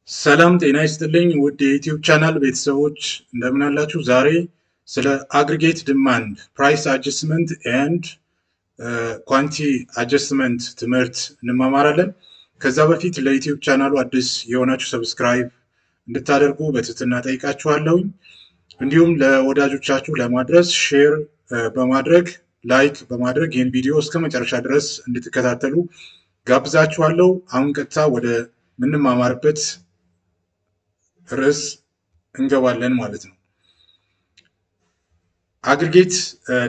ሰላም ጤና ይስጥልኝ ውድ የዩቲዩብ ቻናል ቤተሰቦች እንደምን አላችሁ? ዛሬ ስለ አግሪጌት ዲማንድ ፕራይስ አጀስትመንት ኤንድ ኳንቲ አጀስትመንት ትምህርት እንማማራለን። ከዛ በፊት ለዩቲዩብ ቻናሉ አዲስ የሆናችሁ ሰብስክራይብ እንድታደርጉ በትህትና ጠይቃችኋለሁኝ። እንዲሁም ለወዳጆቻችሁ ለማድረስ ሼር በማድረግ ላይክ በማድረግ ይህን ቪዲዮ እስከ መጨረሻ ድረስ እንድትከታተሉ ጋብዛችኋለሁ። አሁን ቀጥታ ወደ ምንማማርበት ርዕስ እንገባለን ማለት ነው። አግሪጌት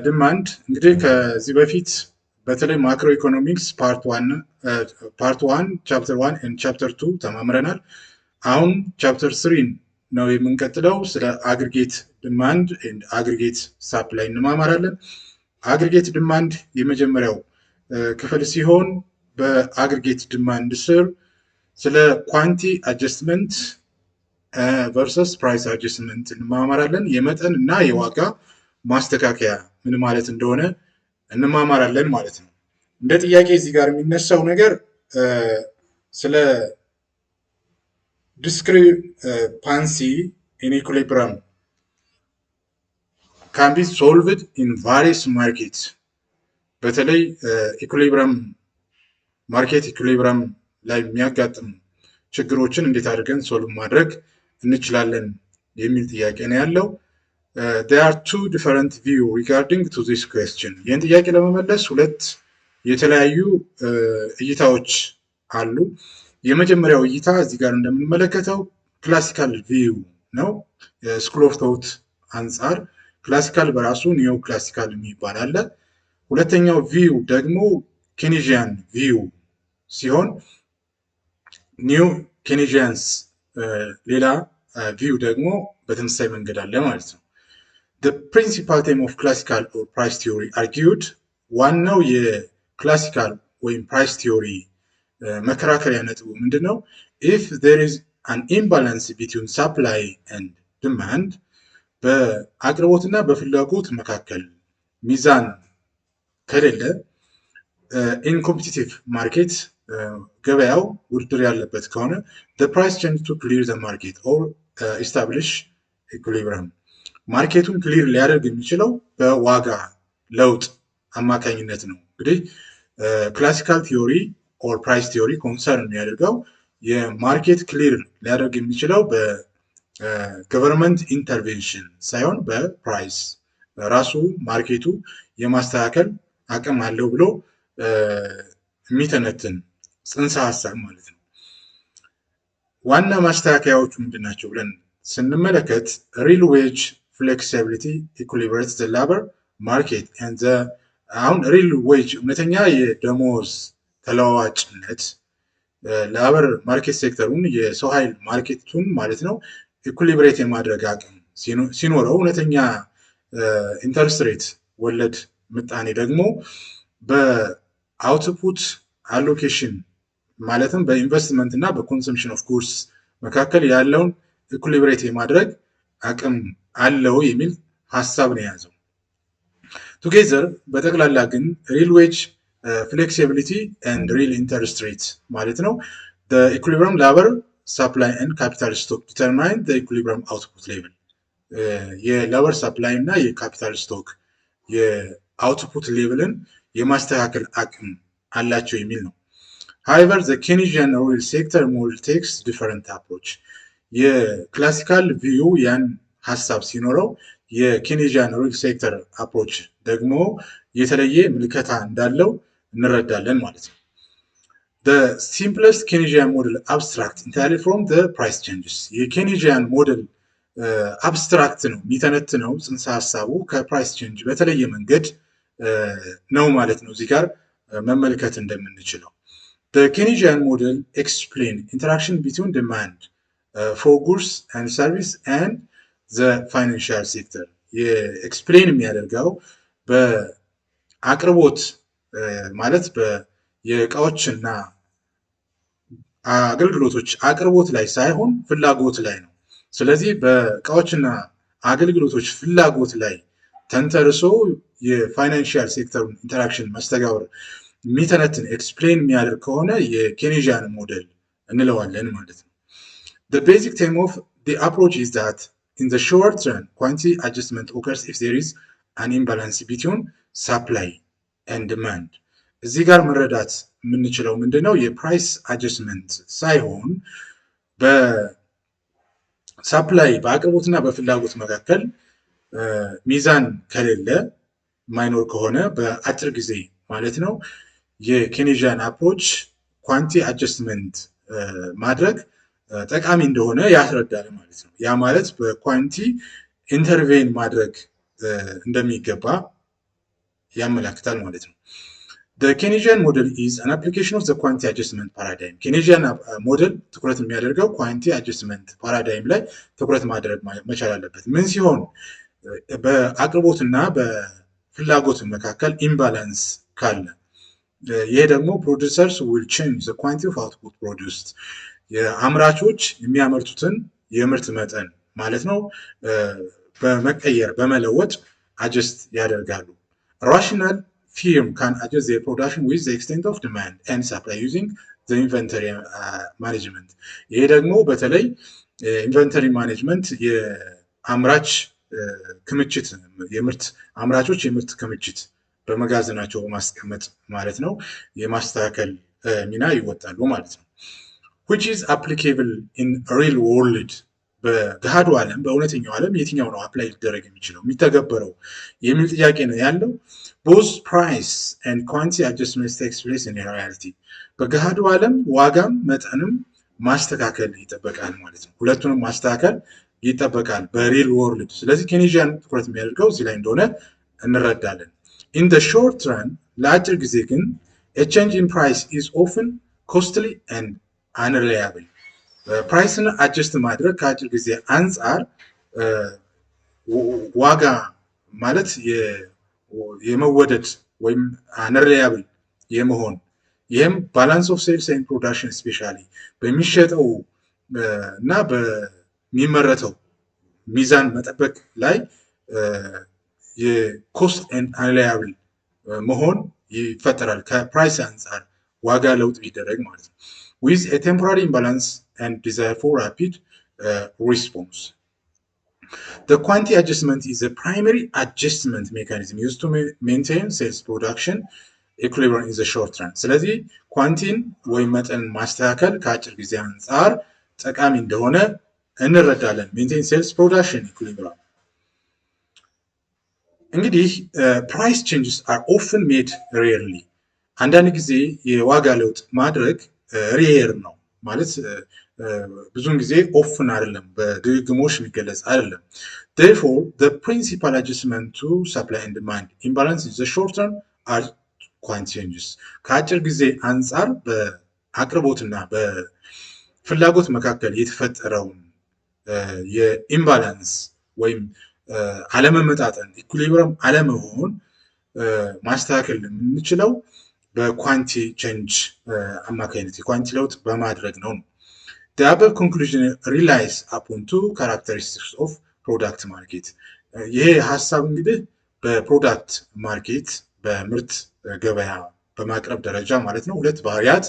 ዲማንድ እንግዲህ ከዚህ በፊት በተለይ ማክሮ ኢኮኖሚክስ ፓርት ዋን ቻፕተር 1 ኤንድ ቻፕተር 2 ተማምረናል። አሁን ቻፕተር 3 ነው የምንቀጥለው። ስለ አግሪጌት ዲማንድ ኤንድ አግሪጌት ሳፕላይ እንማማራለን። አግሪጌት ዲማንድ የመጀመሪያው ክፍል ሲሆን በአግሪጌት ዲማንድ ስር ስለ ኳንቲ አጀስትመንት ቨርሰስ ፕራይስ አጀስትመንት እንማማራለን። የመጠን እና የዋጋ ማስተካከያ ምን ማለት እንደሆነ እንማማራለን ማለት ነው። እንደ ጥያቄ እዚህ ጋር የሚነሳው ነገር ስለ ዲስክሪፓንሲ ኢን ኢኩሊብሪየም ካን ቢ ሶልቭድ ኢን ቫሪየስ ማርኬት። በተለይ ኢኩሊብሪየም ማርኬት ኢኩሊብሪየም ላይ የሚያጋጥሙ ችግሮችን እንዴት አድርገን ሶልቭ ማድረግ እንችላለን የሚል ጥያቄ ነው ያለው። there are two different view regarding to this question። ይህን ጥያቄ ለመመለስ ሁለት የተለያዩ እይታዎች አሉ። የመጀመሪያው እይታ እዚህ ጋር እንደምንመለከተው ክላሲካል ቪው ነው። ስኩል ኦፍ ቶት አንጻር ክላሲካል በራሱ ኒዮ ክላሲካል የሚባል አለ። ሁለተኛው ቪው ደግሞ ኬኔዥያን ቪው ሲሆን ኒው ኬኔዥያንስ ሌላ ቪው ደግሞ በተመሳሳይ መንገድ አለ ማለት ነው። the principal theme of classical or price theory argued ዋናው የክላሲካል ወይም ፕራይስ ቲዮሪ መከራከሪያ ነጥቡ ምንድነው? if there is an imbalance between supply and demand በአቅርቦትና በፍላጎት መካከል ሚዛን ከሌለ in competitive market ገበያው ውድድር ያለበት ከሆነ the price change to clear the market or establish equilibrium ማርኬቱን ክሊር ሊያደርግ የሚችለው በዋጋ ለውጥ አማካኝነት ነው። እንግዲህ ክላሲካል ቲዮሪ ኦር ፕራይስ ቲዮሪ ኮንሰርን የሚያደርገው የማርኬት ክሊር ሊያደርግ የሚችለው በገቨርንመንት ኢንተርቬንሽን ሳይሆን በፕራይስ ራሱ ማርኬቱ የማስተካከል አቅም አለው ብሎ የሚተነትን ጽንሰ ሀሳብ ማለት ነው። ዋና ማስተካከያዎቹ ምንድናቸው ብለን ስንመለከት ሪል ዌጅ ፍሌክሲቢሊቲ ኢኩሊብሬትስ ዘ ላበር ማርኬት ኤንድ ዘ አሁን ሪል ዌጅ እውነተኛ የደሞዝ ተለዋዋጭነት ላበር ማርኬት ሴክተሩን የሰው ኃይል ማርኬቱን ማለት ነው ኢኩሊብሬት የማድረግ አቅም ሲኖረው እውነተኛ ኢንተርስት ሬት ወለድ ምጣኔ ደግሞ በአውትፑት አሎኬሽን ማለትም በኢንቨስትመንት እና በኮንሰምፕሽን ኦፍ ጉድስ መካከል ያለውን ኢኩሊብሬት የማድረግ አቅም አለው የሚል ሀሳብ ነው የያዘው። ቱጌዘር በጠቅላላ ግን ሪል ዌጅ ፍሌክሲቢሊቲ ኤንድ ሪል ኢንተርስት ሬት ማለት ነው ኢኩሊብሪየም ላበር ሳፕላይ ኤንድ ካፒታል ስቶክ ዲተርማይን ኢኩሊብሪየም አውትፑት ሌቭል የላበር ሳፕላይ እና የካፒታል ስቶክ የአውትፑት ሌቭልን የማስተካከል አቅም አላቸው የሚል ነው። however the Keynesian real sector model takes different approach የክላሲካል ቪው ያን ሀሳብ ሲኖረው የኬኔዥያን ሪል ሴክተር አፕሮች ደግሞ የተለየ ምልከታ እንዳለው እንረዳለን ማለት ነው። the simplest Keynesian model abstract entirely from the price changes የኬኔዥያን ሞዴል አብስትራክት ነው የሚተነትነው ጽንሰ ሀሳቡ ከፕራይስ ቼንጅ በተለየ መንገድ ነው ማለት ነው። እዚህ ጋር መመልከት እንደምንችለው the Keynesian model explain interaction between demand for goods and service and the financial sector የኤክስፕሌን የሚያደርገው በአቅርቦት ማለት የእቃዎችና አገልግሎቶች አቅርቦት ላይ ሳይሆን ፍላጎት ላይ ነው። ስለዚህ በእቃዎችና አገልግሎቶች ፍላጎት ላይ ተንተርሶ የፋይናንሻል ሴክተሩን ኢንተራክሽን መስተጋብር የሚተነትን ኤክስፕሌን የሚያደርግ ከሆነ የኬኔዥያን ሞዴል እንለዋለን ማለት ነው። The basic theme of the approach is that in the short run, quantity adjustment occurs if there is an imbalance between supply and demand. እዚህ ጋር መረዳት የምንችለው ምንድነው የፕራይስ አጀስትመንት ሳይሆን በሳፕላይ በአቅርቦትና በፍላጎት መካከል ሚዛን ከሌለ ማይኖር ከሆነ በአጭር ጊዜ ማለት ነው የኬኔዥያን አፕሮች ኳንቲ አጀስትመንት ማድረግ ጠቃሚ እንደሆነ ያስረዳል ማለት ነው። ያ ማለት በኳንቲ ኢንተርቬን ማድረግ እንደሚገባ ያመለክታል ማለት ነው። The Keynesian model is an application of the quantity adjustment paradigm. Keynesian model ትኩረት የሚያደርገው ኳንቲ አጀስትመንት ፓራዳይም ላይ ትኩረት ማድረግ መቻል አለበት። ምን ሲሆን በአቅርቦትና በፍላጎት መካከል ኢምባላንስ ካለ ይሄ ደግሞ ፕሮዲውሰርስ will change the quantity of output produced የአምራቾች የሚያመርቱትን የምርት መጠን ማለት ነው በመቀየር በመለወጥ አጀስት ያደርጋሉ። Rational firm can adjust their production with the extent of demand and supply using the inventory management. ይሄ ደግሞ በተለይ ኢንቨንተሪ ማኔጅመንት የአምራች ክምችት የምርት አምራቾች የምርት ክምችት በመጋዘናቸው በማስቀመጥ ማለት ነው የማስተካከል ሚና ይወጣሉ ማለት ነው። which is applicable in real world በገሃዱ ዓለም በእውነተኛው ዓለም የትኛው ነው አፕላይ ሊደረግ የሚችለው የሚተገበረው የሚል ጥያቄ ነው ያለው። both price and quantity adjustments takes place in reality በገሃዱ ዓለም ዋጋም መጠንም ማስተካከል ይጠበቃል ማለት ነው። ሁለቱንም ማስተካከል ይጠበቃል በሪል ወርልድ። ስለዚህ ኬኔዥያን ትኩረት የሚያደርገው እዚህ ላይ እንደሆነ እንረዳለን። in the short run ለአጭር ጊዜ ግን a change in price is often costly and unreliable ፕራይስን አጀስት ማድረግ ከአጭር ጊዜ አንጻር ዋጋ ማለት የመወደድ ወይም አንሪላያብል የመሆን ይህም ባላንስ ኦፍ ሴልስ ኤንድ ፕሮዳክሽን ስፔሻሊ በሚሸጠው እና በሚመረተው ሚዛን መጠበቅ ላይ የኮስት ኤንድ አንሪላያብል መሆን ይፈጠራል ከፕራይስ አንጻር ዋጋ ለውጥ ቢደረግ ማለት ነው። with a temporary imbalance and desire for rapid response. The quantity adjustment is a primary adjustment mechanism used to maintain sales production equilibrium in the short run. ስለዚህ ኳንቲን ወይም መጠን ማስተካከል ከአጭር ጊዜ አንጻር ጠቃሚ እንደሆነ እንረዳለን። maintain sales production equilibrium. እንግዲህ price changes are often made rarely. አንዳንድ ጊዜ የዋጋ ለውጥ ማድረግ ሬር ነው ማለት ብዙውን ጊዜ ኦፍን አይደለም በድግግሞሽ የሚገለጽ አይደለም። therefore the principal adjustment to supply and demand imbalance in the short term are quantity changes ከአጭር ጊዜ አንጻር በአቅርቦትና በፍላጎት መካከል የተፈጠረውን የኢምባላንስ ወይም አለመመጣጠን ኢኩሊብሪየም አለመሆን ማስተካከል የምንችለው በኳንቲ ቼንጅ አማካኝነት የኳንቲ ለውጥ በማድረግ ነው። The above conclusion relies upon two characteristics of product market. ይሄ ሀሳብ እንግዲህ በፕሮዳክት ማርኬት በምርት ገበያ በማቅረብ ደረጃ ማለት ነው ሁለት ባህሪያት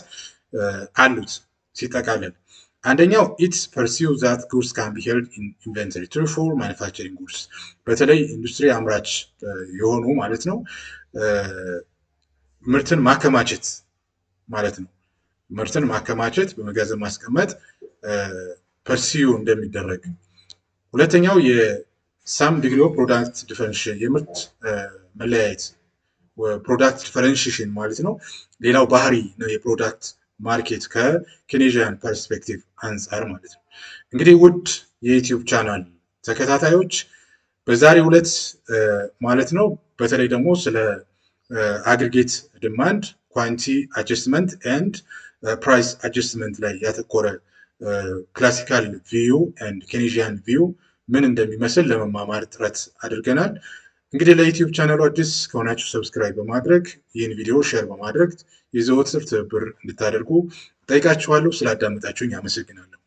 አሉት ሲጠቃለል። አንደኛው it pursues that goods can be held in inventory true for manufacturing goods በተለይ ኢንዱስትሪ አምራች የሆኑ ማለት ነው ምርትን ማከማቸት ማለት ነው። ምርትን ማከማቸት በመጋዘን ማስቀመጥ ፐርሲዩ እንደሚደረግ። ሁለተኛው የሳም ዲግሪ ኦፍ ፕሮዳክት ዲፈረንሺዬሽን የምርት መለያየት ፕሮዳክት ዲፈረንሺዬሽን ማለት ነው። ሌላው ባህሪ ነው የፕሮዳክት ማርኬት ከኬኔዥያን ፐርስፔክቲቭ አንጻር ማለት ነው። እንግዲህ ውድ የዩቲዩብ ቻናል ተከታታዮች በዛሬው ዕለት ማለት ነው በተለይ ደግሞ ስለ አግሪጌት ዲማንድ ኳንቲ አጀስትመንት ኤንድ ፕራይስ አጀስትመንት ላይ ያተኮረ ክላሲካል ቪው ኤንድ ኬኔዥያን ቪው ምን እንደሚመስል ለመማማር ጥረት አድርገናል። እንግዲህ ለዩቲዩብ ቻናሉ አዲስ ከሆናችሁ ሰብስክራይብ በማድረግ ይህን ቪዲዮ ሼር በማድረግ የዘወትር ትብብር እንድታደርጉ ጠይቃችኋለሁ። ስላዳመጣችሁኝ አመሰግናለሁ።